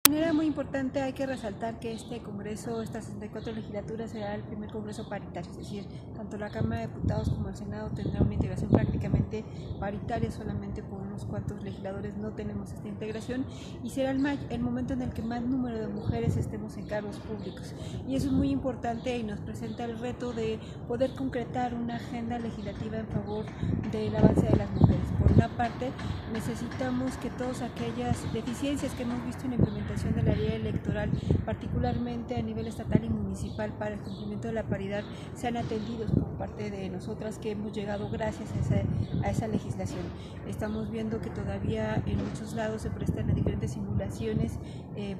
De manera muy importante hay que resaltar que este Congreso, esta 64 legislatura, será el primer Congreso paritario, es decir, tanto la Cámara de Diputados como el Senado tendrá una integración prácticamente paritaria, solamente por unos cuantos legisladores no tenemos esta integración, y será el momento en el que más número de mujeres estemos en cargos públicos. Y eso es muy importante y nos presenta el reto de poder concretar una agenda legislativa en favor del avance de las mujeres. Por una parte, necesitamos que todas aquellas deficiencias que hemos visto en la implementación de la ley electoral, particularmente a nivel estatal y municipal, para el cumplimiento de la paridad, sean atendidos por parte de nosotras que hemos llegado gracias a esa legislación. Estamos viendo que todavía en muchos lados se prestan a diferentes simulaciones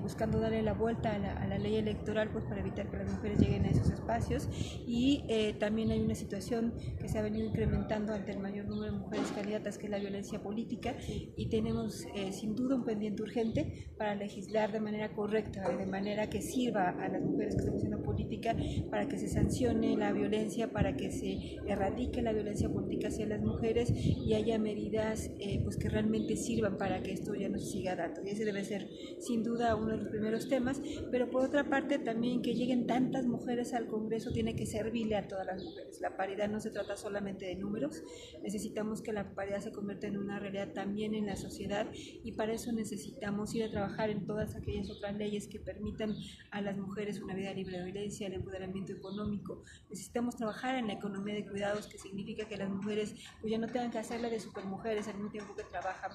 buscando darle la vuelta a la ley electoral, pues para evitar que las mujeres lleguen a esos espacios, y también hay una situación que se ha venido incrementando ante el mayor número de mujeres candidatas, que es la violencia política, y tenemos sin duda un pendiente urgente para legislar de manera correcta, de manera que sirva a las mujeres que están haciendo política, para que se sancione la violencia, para que se erradique la violencia política hacia las mujeres y haya medidas pues que realmente sirvan para que esto ya no se siga dando. Y ese debe ser sin duda uno de los primeros temas, pero por otra parte también que lleguen tantas mujeres al Congreso tiene que servirle a todas las mujeres. La paridad no se trata solamente de números, necesitamos que la paridad se convierta en una realidad también en la sociedad, y para eso necesitamos ir a trabajar en todas aquellas otras leyes que permitan a las mujeres una vida libre de violencia, el empoderamiento económico. Necesitamos trabajar en la economía de cuidados, que significa que las mujeres pues ya no tengan que hacerle de supermujeres al mismo tiempo que trabajan,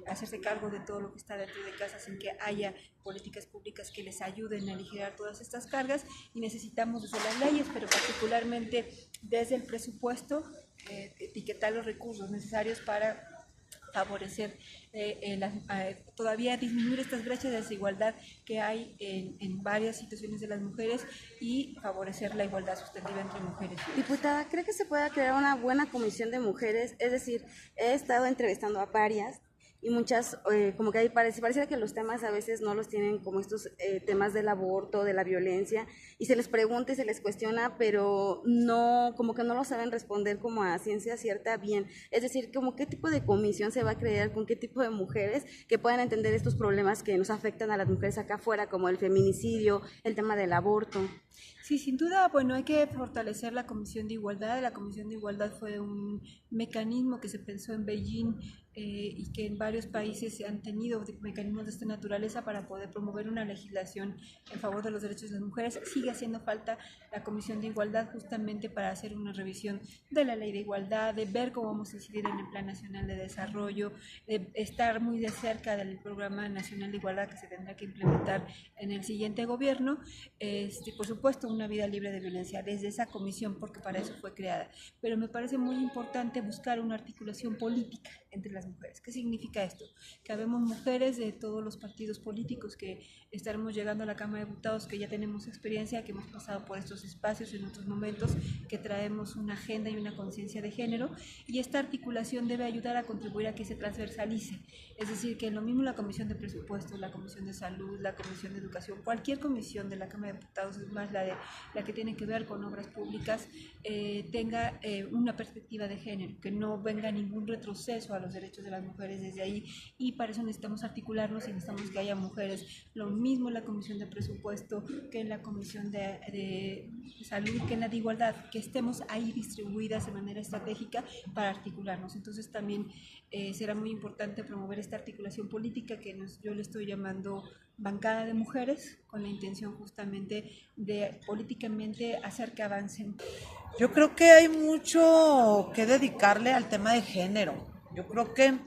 hacerse cargo de todo lo que está dentro de casa sin que haya políticas públicas que les ayuden a aligerar todas estas cargas. Y necesitamos desde las leyes, pero particularmente desde el presupuesto, etiquetar los recursos necesarios para favorecer todavía disminuir estas brechas de desigualdad que hay en varias situaciones de las mujeres, y favorecer la igualdad sustantiva entre mujeres. Diputada, ¿cree que se pueda crear una buena comisión de mujeres? Es decir, he estado entrevistando a varias y muchas, como que ahí pareciera que los temas a veces no los tienen, como estos temas del aborto, de la violencia, y se les pregunta y se les cuestiona, pero no, como que no lo saben responder como a ciencia cierta bien. Es decir, como qué tipo de comisión se va a crear, con qué tipo de mujeres que puedan entender estos problemas que nos afectan a las mujeres acá afuera, como el feminicidio, el tema del aborto. Sí, sin duda, bueno, hay que fortalecer la Comisión de Igualdad. La Comisión de Igualdad fue un mecanismo que se pensó en Beijing y que en varios países se han tenido mecanismos de esta naturaleza para poder promover una legislación en favor de los derechos de las mujeres. Sigue haciendo falta la Comisión de Igualdad justamente para hacer una revisión de la Ley de Igualdad, de ver cómo vamos a incidir en el Plan Nacional de Desarrollo, de estar muy de cerca del Programa Nacional de Igualdad que se tendrá que implementar en el siguiente gobierno. Por supuesto, una vida libre de violencia desde esa comisión, porque para eso fue creada. Pero me parece muy importante buscar una articulación política entre las mujeres. ¿Qué significa esto? Que habemos mujeres de todos los partidos políticos que estaremos llegando a la Cámara de Diputados, que ya tenemos experiencia, que hemos pasado por estos espacios en otros momentos, que traemos una agenda y una conciencia de género, y esta articulación debe ayudar a contribuir a que se transversalice. Es decir, que lo mismo la Comisión de Presupuestos, la Comisión de Salud, la Comisión de Educación, cualquier comisión de la Cámara de Diputados, es más la que tiene que ver con obras públicas, tenga una perspectiva de género, que no venga ningún retroceso a los derechos de las mujeres desde ahí, y para eso necesitamos articularnos y necesitamos que haya mujeres, lo mismo en la Comisión de Presupuesto, que en la Comisión de Salud, que en la de Igualdad, que estemos ahí distribuidas de manera estratégica para articularnos. Entonces también será muy importante promover esta articulación política que yo le estoy llamando bancada de mujeres, con la intención justamente de políticamente hacer que avancen. Yo creo que hay mucho que dedicarle al tema de género. Yo creo que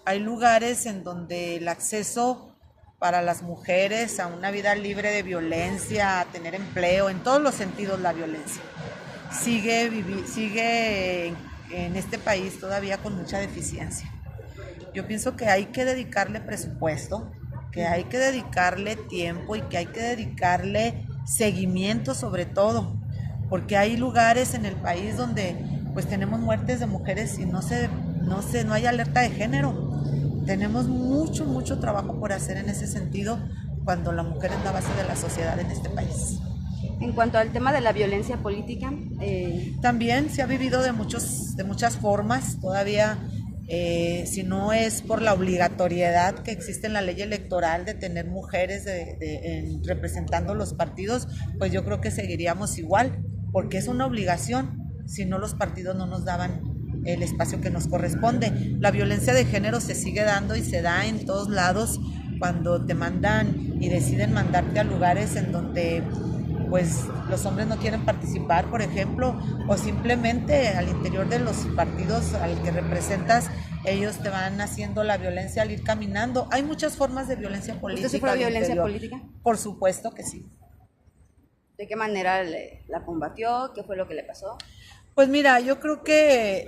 hay lugares en donde el acceso para las mujeres a una vida libre de violencia, a tener empleo, en todos los sentidos la violencia, sigue en este país todavía con mucha deficiencia. Yo pienso que hay que dedicarle presupuesto, que hay que dedicarle tiempo y que hay que dedicarle seguimiento sobre todo, porque hay lugares en el país donde pues tenemos muertes de mujeres y no hay alerta de género. Tenemos mucho trabajo por hacer en ese sentido, cuando la mujer es la base de la sociedad en este país. En cuanto al tema de la violencia política, también se ha vivido de muchas formas. Todavía si no es por la obligatoriedad que existe en la ley electoral de tener mujeres representando los partidos, pues yo creo que seguiríamos igual, porque es una obligación, si no los partidos no nos daban el espacio que nos corresponde. La violencia de género se sigue dando y se da en todos lados cuando te mandan y deciden mandarte a lugares en donde pues los hombres no quieren participar, por ejemplo, o simplemente al interior de los partidos al que representas, ellos te van haciendo la violencia al ir caminando. Hay muchas formas de violencia política. ¿Usted sufrió violencia política? Por supuesto que sí. ¿De qué manera la combatió? ¿Qué fue lo que le pasó? Pues mira, yo creo que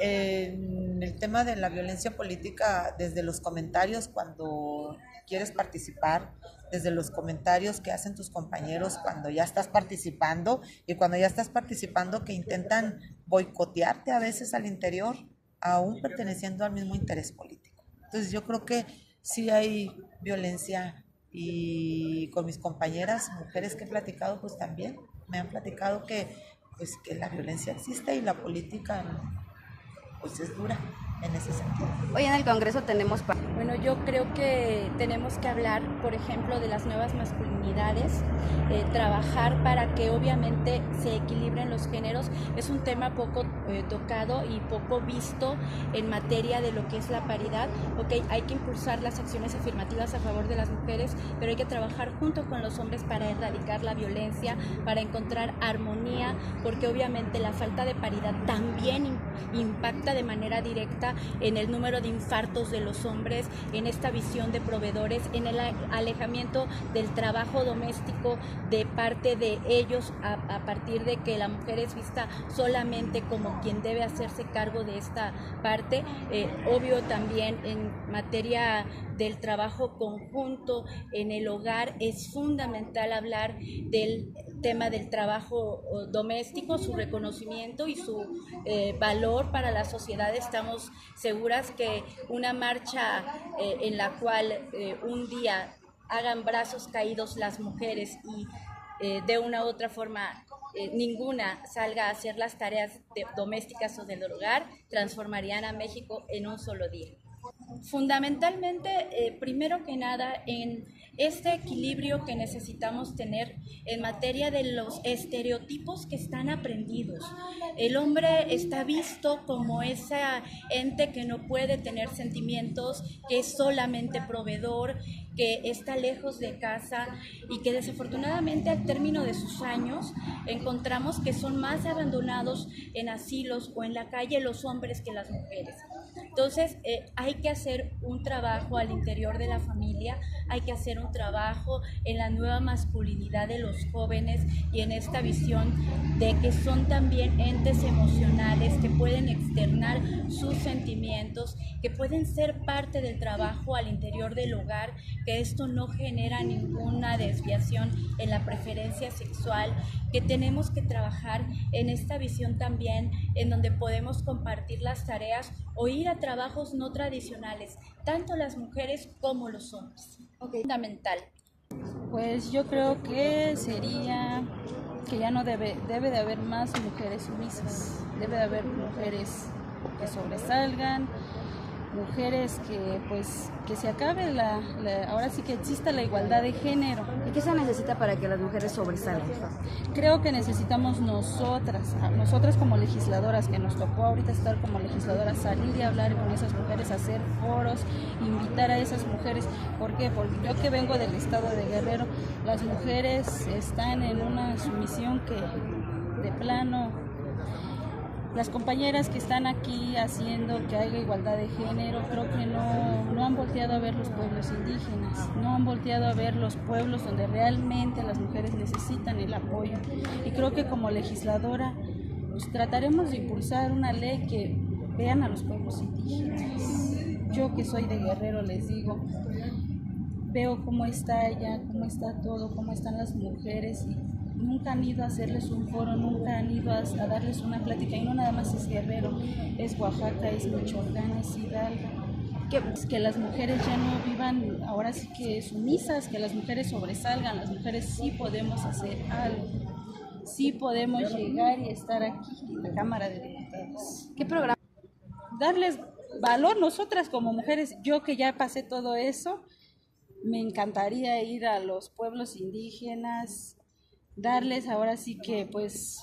en el tema de la violencia política, desde los comentarios cuando quieres participar, desde los comentarios que hacen tus compañeros cuando ya estás participando y cuando ya estás participando que intentan boicotearte a veces al interior, aún perteneciendo al mismo interés político. Entonces yo creo que sí hay violencia y con mis compañeras, mujeres que he platicado, pues también me han platicado que la violencia existe y la política pues es dura en ese sentido. Hoy en el Congreso tenemos... Bueno, yo creo que tenemos que hablar, por ejemplo, de las nuevas masculinidades, trabajar para que obviamente se equilibren los géneros. Es un tema poco tocado y poco visto en materia de lo que es la paridad. Okay, hay que impulsar las acciones afirmativas a favor de las mujeres, pero hay que trabajar junto con los hombres para erradicar la violencia, para encontrar armonía, porque obviamente la falta de paridad también impacta de manera directa en el número de infartos de los hombres, en esta visión de proveedores, en el alejamiento del trabajo doméstico de parte de ellos a partir de que la mujer es vista solamente como quien debe hacerse cargo de esta parte. Obvio también en materia del trabajo conjunto en el hogar es fundamental hablar del tema del trabajo doméstico, su reconocimiento y su valor para la sociedad. Estamos seguras que una marcha en la cual un día hagan brazos caídos las mujeres y de una u otra forma ninguna salga a hacer las tareas domésticas o del hogar, transformarían a México en un solo día. Fundamentalmente, primero que nada, en este equilibrio que necesitamos tener en materia de los estereotipos que están aprendidos. El hombre está visto como ese ente que no puede tener sentimientos, que es solamente proveedor, que está lejos de casa y que desafortunadamente al término de sus años encontramos que son más abandonados en asilos o en la calle los hombres que las mujeres. Entonces hay que hacer un trabajo al interior de la familia, hay que hacer un trabajo en la nueva masculinidad de los jóvenes y en esta visión de que son también entes emocionales que pueden externar sus sentimientos, que pueden ser parte del trabajo al interior del hogar, que esto no genera ninguna desviación en la preferencia sexual, que tenemos que trabajar en esta visión también en donde podemos compartir las tareas o ir a trabajos no tradicionales, tanto las mujeres como los hombres. Okay. Fundamental. Pues yo creo que sería que ya no debe de haber más mujeres sumisas, debe de haber mujeres que sobresalgan, mujeres que se acabe ahora sí que exista la igualdad de género. ¿Y qué se necesita para que las mujeres sobresalgan? Creo que necesitamos nosotras como legisladoras, que nos tocó ahorita estar como legisladoras, salir y hablar con esas mujeres, hacer foros, invitar a esas mujeres. ¿Por qué? Porque yo que vengo del estado de Guerrero, las mujeres están en una sumisión que de plano... Las compañeras que están aquí haciendo que haya igualdad de género, creo que no han volteado a ver los pueblos indígenas, no han volteado a ver los pueblos donde realmente las mujeres necesitan el apoyo. Y creo que como legisladora pues, trataremos de impulsar una ley que vean a los pueblos indígenas. Yo que soy de Guerrero les digo, veo cómo está allá, cómo está todo, cómo están las mujeres y nunca han ido a hacerles un foro, nunca han ido a darles una plática, y no nada más es Guerrero, es Oaxaca, es Michoacán, es Hidalgo. Que las mujeres ya no vivan ahora sí que sumisas, que las mujeres sobresalgan, las mujeres sí podemos hacer algo, sí podemos llegar y estar aquí en la Cámara de Diputados. ¿Qué programa? Darles valor nosotras como mujeres. Yo que ya pasé todo eso, me encantaría ir a los pueblos indígenas, darles ahora sí que pues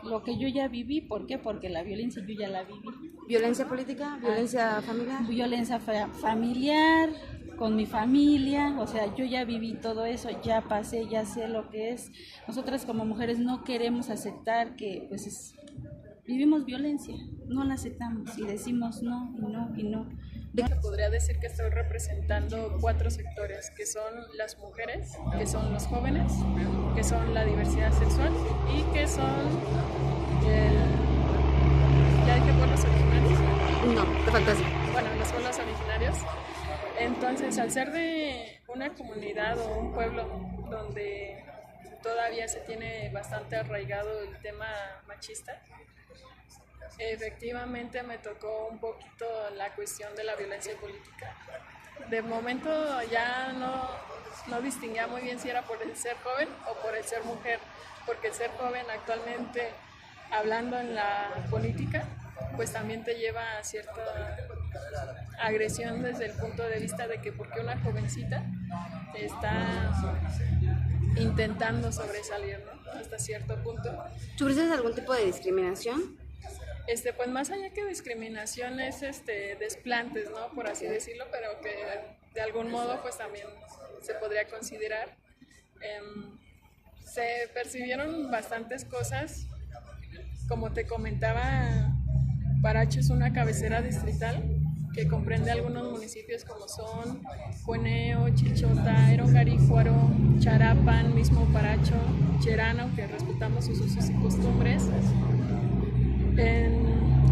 lo que yo ya viví. ¿Por qué? Porque la violencia yo ya la viví. ¿Violencia política? ¿Violencia familiar? Violencia familiar, con mi familia, o sea, yo ya viví todo eso, ya pasé, ya sé lo que es. Nosotras como mujeres no queremos aceptar que pues vivimos violencia, no la aceptamos y decimos no y no y no. Podría decir que estoy representando 4 sectores, que son las mujeres, que son los jóvenes, que son la diversidad sexual y que son ¿ya dije pueblos originarios? No, te faltó eso. Bueno, los pueblos originarios. Entonces, al ser de una comunidad o un pueblo donde todavía se tiene bastante arraigado el tema machista, efectivamente me tocó un poquito la cuestión de la violencia política. De momento ya no distinguía muy bien si era por el ser joven o por el ser mujer, porque el ser joven actualmente, hablando en la política, pues también te lleva a cierta agresión desde el punto de vista de que porque una jovencita está intentando sobresalir, ¿no? Hasta cierto punto. ¿Sufres algún tipo de discriminación? Pues más allá que discriminación es desplantes, ¿no? Por así decirlo, pero que de algún modo pues también se podría considerar. Se percibieron bastantes cosas, como te comentaba, Paracho es una cabecera distrital que comprende algunos municipios como son Cueneo, Chichota, Erongarícuaro, Charapan, mismo Paracho, Cherano, que respetamos sus usos y costumbres,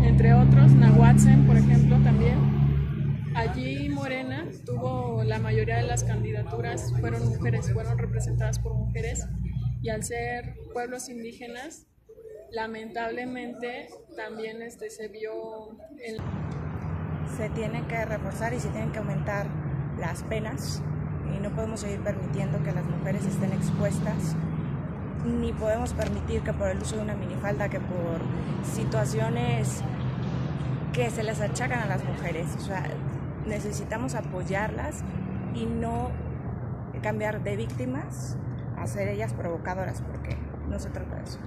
entre otros, Nahuatzen, por ejemplo, también. Allí Morena tuvo la mayoría de las candidaturas, fueron mujeres, fueron representadas por mujeres, y al ser pueblos indígenas, lamentablemente también se vio Se tienen que reforzar y se tienen que aumentar las penas y no podemos seguir permitiendo que las mujeres estén expuestas, ni podemos permitir que por el uso de una minifalda, que por situaciones que se les achacan a las mujeres, o sea, necesitamos apoyarlas y no cambiar de víctimas a ser ellas provocadoras, porque no se trata de eso.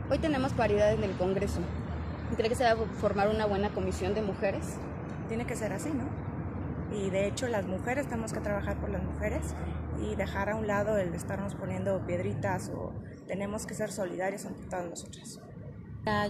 Hoy tenemos paridad en el Congreso. ¿Cree que se va a formar una buena comisión de mujeres? Tiene que ser así, ¿no? Y de hecho las mujeres tenemos que trabajar por las mujeres y dejar a un lado el de estarnos poniendo piedritas, o tenemos que ser solidarios ante todas nosotras.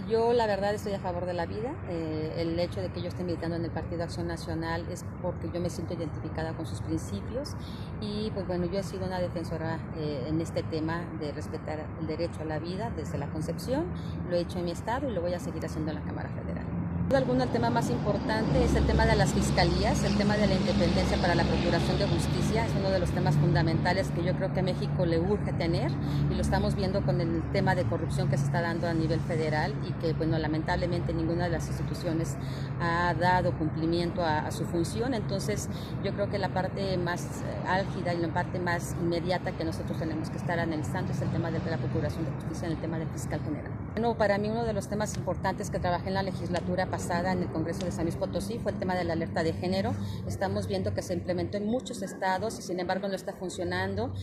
Yo la verdad estoy a favor de la vida. El hecho de que yo esté militando en el Partido Acción Nacional es porque yo me siento identificada con sus principios y pues bueno, yo he sido una defensora en este tema de respetar el derecho a la vida desde la concepción. Lo he hecho en mi estado y lo voy a seguir haciendo en la Cámara Federal. Sin duda alguna, el tema más importante es el tema de las fiscalías, el tema de la independencia para la procuración de justicia. Es uno de los temas fundamentales que yo creo que a México le urge tener, y lo estamos viendo con el tema de corrupción que se está dando a nivel federal y que, bueno, lamentablemente ninguna de las instituciones ha dado cumplimiento a su función. Entonces, yo creo que la parte más álgida y la parte más inmediata que nosotros tenemos que estar analizando es el tema de la procuración de justicia, en el tema del fiscal general. Bueno, para mí uno de los temas importantes que trabajé en la legislatura pasada en el Congreso de San Luis Potosí fue el tema de la alerta de género. Estamos viendo que se implementó en muchos estados y sin embargo no está funcionando.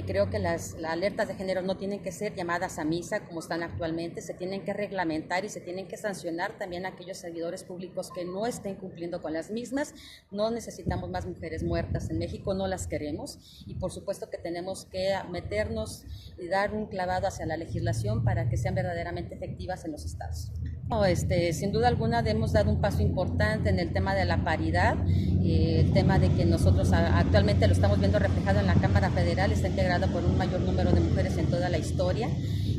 Creo que las alertas de género no tienen que ser llamadas a misa como están actualmente, se tienen que reglamentar y se tienen que sancionar también a aquellos servidores públicos que no estén cumpliendo con las mismas. No necesitamos más mujeres muertas en México, no las queremos, y por supuesto que tenemos que meternos y dar un clavado hacia la legislación para que sean verdaderamente efectivas en los estados. No, sin duda alguna hemos dado un paso importante en el tema de la paridad, el tema de que nosotros actualmente lo estamos viendo reflejado en la Cámara Federal, está integrado por un mayor número de mujeres en toda la historia.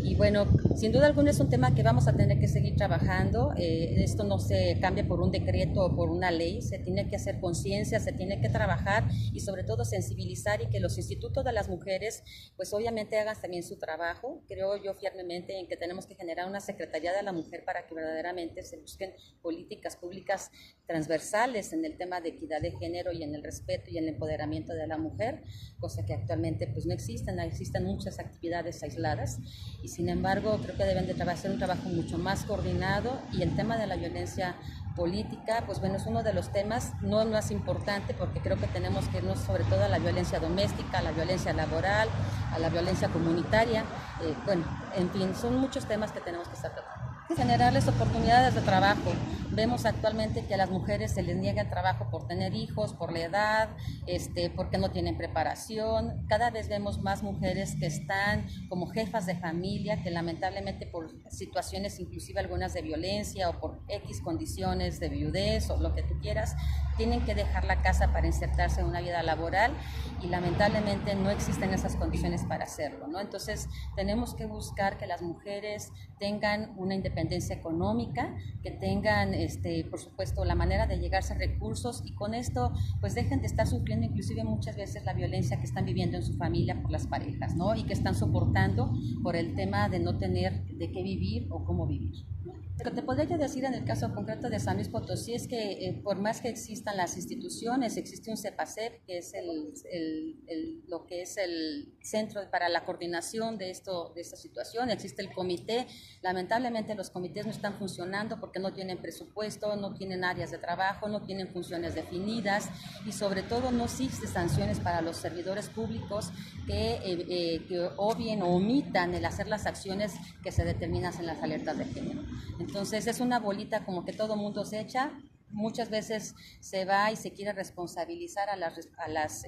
Y bueno, sin duda alguna es un tema que vamos a tener que seguir trabajando. Esto no se cambia por un decreto o por una ley, se tiene que hacer conciencia, se tiene que trabajar y sobre todo sensibilizar, y que los institutos de las mujeres pues obviamente hagan también su trabajo. Creo yo firmemente en que tenemos que generar una Secretaría de la Mujer para que verdaderamente se busquen políticas públicas transversales en el tema de equidad de género y en el respeto y el empoderamiento de la mujer, cosa que actualmente pues no existen muchas actividades aisladas. Y sin embargo, creo que deben de hacer un trabajo mucho más coordinado, y el tema de la violencia política, pues bueno, es uno de los temas no más importante, porque creo que tenemos que irnos sobre todo a la violencia doméstica, a la violencia laboral, a la violencia comunitaria, bueno, en fin, son muchos temas que tenemos que estar tratando. Generarles oportunidades de trabajo. Vemos actualmente que a las mujeres se les niega el trabajo por tener hijos, por la edad, porque no tienen preparación. Cada vez vemos más mujeres que están como jefas de familia, que lamentablemente por situaciones inclusive algunas de violencia o por X condiciones de viudez o lo que tú quieras, tienen que dejar la casa para insertarse en una vida laboral, y lamentablemente no existen esas condiciones para hacerlo, ¿no? Entonces tenemos que buscar que las mujeres tengan una independencia económica, que tengan, por supuesto, la manera de llegarse a recursos, y con esto pues dejen de estar sufriendo inclusive muchas veces la violencia que están viviendo en su familia por las parejas, ¿no? Y que están soportando por el tema de no tener de qué vivir o cómo vivir. Lo que te podría decir en el caso concreto de San Luis Potosí es que por más que existan las instituciones, existe un CEPACEP, que es lo que es el centro para la coordinación de esta situación, existe el comité. Lamentablemente los comités no están funcionando porque no tienen presupuesto, no tienen áreas de trabajo, no tienen funciones definidas, y sobre todo no existen sanciones para los servidores públicos que obvien o omitan el hacer las acciones que se determinan en las alertas de género. Entonces es una bolita como que todo mundo se echa. Muchas veces se va y se quiere responsabilizar a las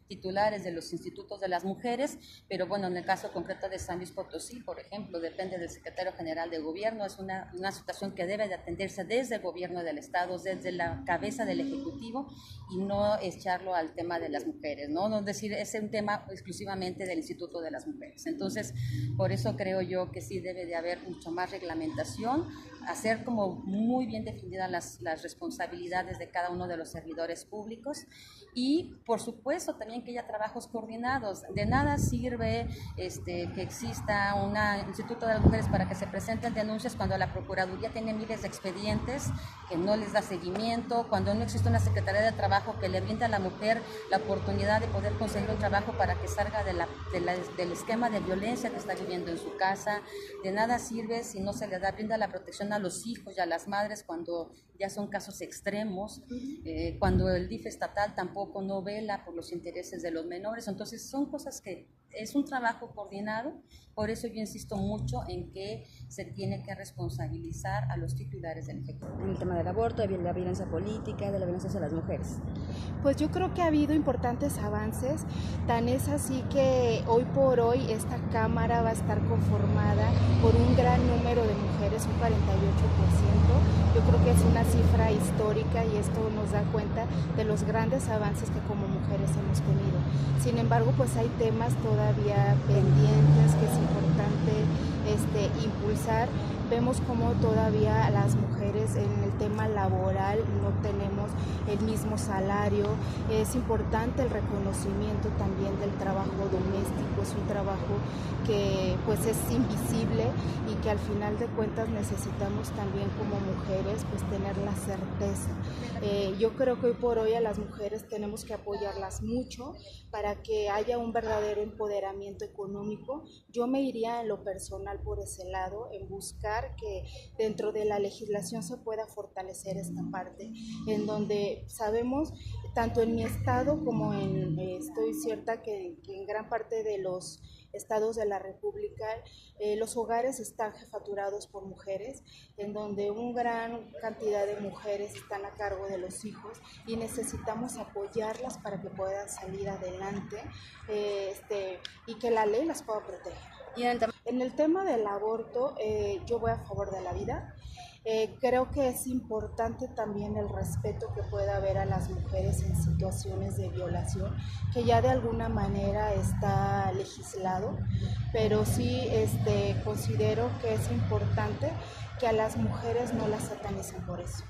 titulares de los institutos de las mujeres, pero bueno, en el caso concreto de San Luis Potosí, por ejemplo, depende del secretario general de gobierno. Es una situación que debe de atenderse desde el gobierno del estado, desde la cabeza del ejecutivo, y no echarlo al tema de las mujeres, ¿no? Es decir, es un tema exclusivamente del Instituto de las Mujeres. Entonces, por eso creo yo que sí debe de haber mucho más reglamentación, hacer como muy bien definidas las responsabilidades de cada uno de los servidores públicos, y por supuesto también que haya trabajos coordinados. De nada sirve que exista un Instituto de las Mujeres para que se presenten denuncias cuando la Procuraduría tiene miles de expedientes que no les da seguimiento, cuando no existe una Secretaría de Trabajo que le brinda a la mujer la oportunidad de poder conseguir un trabajo para que salga del esquema de violencia que está viviendo en su casa. De nada sirve si no se le brinda la protección a los hijos y a las madres cuando ya son casos extremos, cuando el DIF estatal tampoco no vela por los intereses de los menores. Entonces son cosas que es un trabajo coordinado. Por eso yo insisto mucho en que se tiene que responsabilizar a los titulares del Ejecutivo. En el tema del aborto, de la violencia política, de la violencia hacia las mujeres. Pues yo creo que ha habido importantes avances, tan es así que hoy por hoy esta Cámara va a estar conformada por un gran número de mujeres, un 48%. Yo creo que es una cifra histórica, y esto nos da cuenta de los grandes avances que como mujeres hemos tenido. Sin embargo, pues hay temas todavía pendientes que es importante impulsar. Vemos como todavía las mujeres en el tema laboral no tenemos el mismo salario. Es importante el reconocimiento también del trabajo doméstico. Es un trabajo que pues es invisible, y que al final de cuentas necesitamos también como mujeres pues tener la certeza. Yo creo que hoy por hoy a las mujeres tenemos que apoyarlas mucho para que haya un verdadero empoderamiento económico. Yo me iría en lo personal por ese lado, en buscar que dentro de la legislación se pueda fortalecer esta parte, en donde sabemos, tanto en mi estado como estoy cierta que en gran parte de los estados de la República, los hogares están jefaturados por mujeres, en donde una gran cantidad de mujeres están a cargo de los hijos, y necesitamos apoyarlas para que puedan salir adelante, y que la ley las pueda proteger. Y en el tema del aborto, yo voy a favor de la vida. Creo que es importante también el respeto que pueda haber a las mujeres en situaciones de violación, que ya de alguna manera está legislado, pero sí considero que es importante que a las mujeres no las satanicen por eso.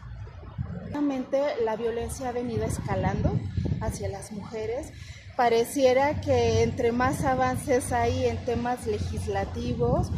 Realmente la violencia ha venido escalando hacia las mujeres. Pareciera que entre más avances hay en temas legislativos,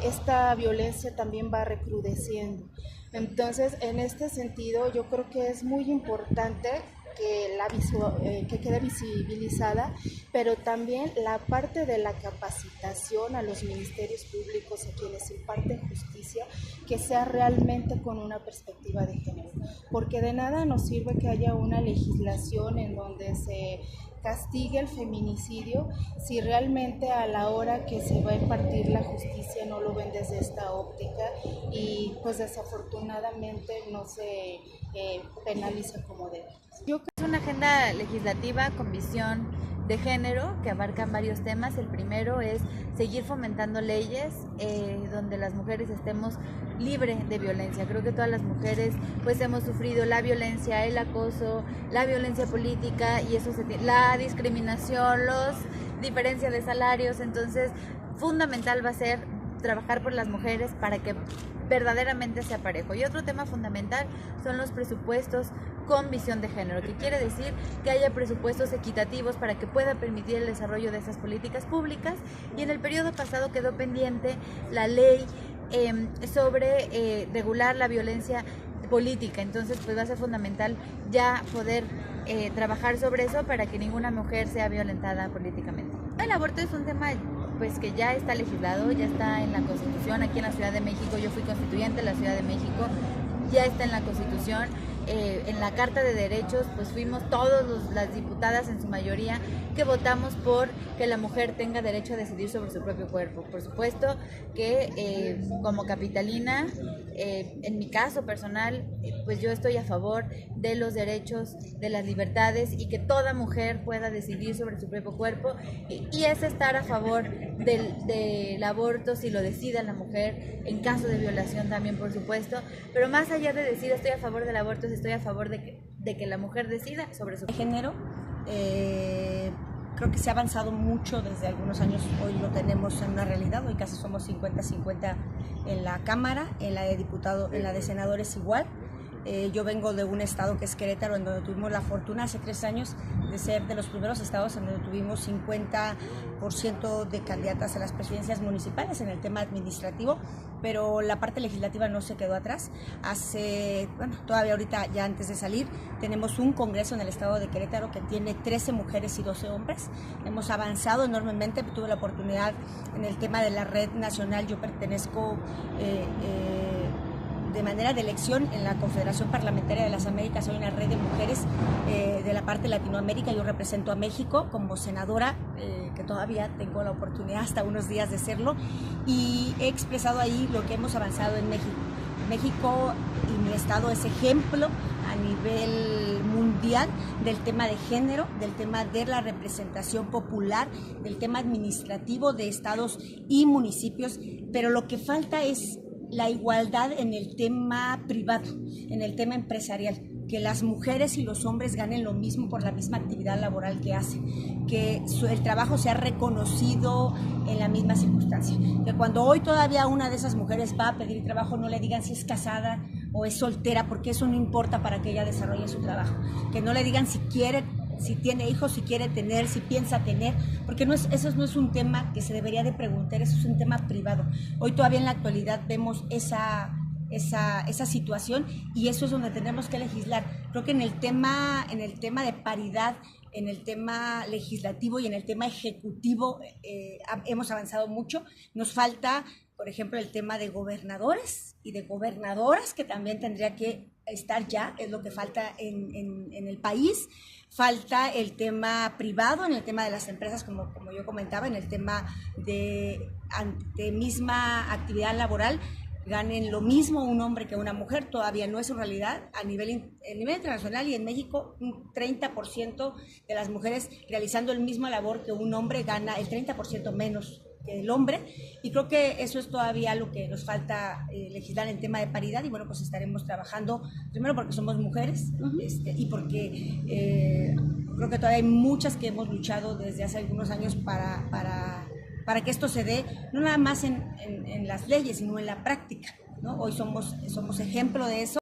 esta violencia también va recrudeciendo. Entonces, en este sentido, yo creo que es muy importante que quede visibilizada, pero también la parte de la capacitación a los ministerios públicos, a quienes imparten justicia, que sea realmente con una perspectiva de género, porque de nada nos sirve que haya una legislación en donde se castigue el feminicidio si realmente a la hora que se va a impartir la justicia no lo ven desde esta óptica y pues desafortunadamente no se penaliza como debe. Yo creo que es una agenda legislativa con visión de género que abarcan varios temas. El primero es seguir fomentando leyes donde las mujeres estemos libres de violencia. Creo que todas las mujeres pues hemos sufrido la violencia, el acoso, la violencia política y eso la discriminación, los diferencias de salarios. Entonces, fundamental va a ser trabajar por las mujeres para que verdaderamente sea parejo. Y otro tema fundamental son los presupuestos con visión de género, que quiere decir que haya presupuestos equitativos para que pueda permitir el desarrollo de esas políticas públicas. Y en el periodo pasado quedó pendiente la ley sobre regular la violencia política, entonces pues va a ser fundamental ya poder trabajar sobre eso para que ninguna mujer sea violentada políticamente. El aborto es un tema pues que ya está legislado, ya está en la Constitución. Aquí en la Ciudad de México, yo fui constituyente de la Ciudad de México, ya está en la Constitución. En la Carta de Derechos, pues fuimos todas las diputadas en su mayoría que votamos por que la mujer tenga derecho a decidir sobre su propio cuerpo. Por supuesto que como capitalina, en mi caso personal, pues yo estoy a favor de los derechos, de las libertades y que toda mujer pueda decidir sobre su propio cuerpo y es estar a favor del aborto si lo decide la mujer, en caso de violación también, por supuesto, pero más allá de decir estoy a favor del aborto, estoy a favor de que la mujer decida sobre su género. Creo que se ha avanzado mucho desde algunos años, hoy lo tenemos en una realidad, hoy casi somos 50-50 en la Cámara, en la de diputados, en la de senadores igual. Yo vengo de un estado que es Querétaro, en donde tuvimos la fortuna hace 3 años de ser de los primeros estados en donde tuvimos 50% de candidatas a las presidencias municipales en el tema administrativo, pero la parte legislativa no se quedó atrás. Todavía ahorita, ya antes de salir, tenemos un congreso en el estado de Querétaro que tiene 13 mujeres y 12 hombres. Hemos avanzado enormemente, tuve la oportunidad en el tema de la red nacional, yo pertenezco de manera de elección en la Confederación Parlamentaria de las Américas, soy una red de mujeres de la parte de Latinoamérica, yo represento a México como senadora, que todavía tengo la oportunidad hasta unos días de serlo, y he expresado ahí lo que hemos avanzado en México. México y mi estado es ejemplo a nivel mundial del tema de género, del tema de la representación popular, del tema administrativo de estados y municipios, pero lo que falta es la igualdad en el tema privado, en el tema empresarial, que las mujeres y los hombres ganen lo mismo por la misma actividad laboral que hacen, que el trabajo sea reconocido en la misma circunstancia, que cuando hoy todavía una de esas mujeres va a pedir trabajo no le digan si es casada o es soltera, porque eso no importa para que ella desarrolle su trabajo, que no le digan si quiere, si tiene hijos, si quiere tener, si piensa tener, porque eso no es un tema que se debería de preguntar, eso es un tema privado. Hoy todavía en la actualidad vemos esa situación y eso es donde tenemos que legislar. Creo que en el tema de paridad, en el tema legislativo y en el tema ejecutivo hemos avanzado mucho. Nos falta, por ejemplo, el tema de gobernadores y de gobernadoras, que también tendría que estar ya, es lo que falta en el país. Falta el tema privado, en el tema de las empresas, como yo comentaba, en el tema de misma actividad laboral, ganen lo mismo un hombre que una mujer, todavía no es su realidad. A nivel internacional y en México, un 30% de las mujeres realizando el mismo labor que un hombre gana el 30% menos que el hombre, y creo que eso es todavía lo que nos falta legislar en tema de paridad, y bueno, pues estaremos trabajando, primero porque somos mujeres, y porque creo que todavía hay muchas que hemos luchado desde hace algunos años para que esto se dé, no nada más en las leyes, sino en la práctica, ¿no? Hoy somos ejemplo de eso.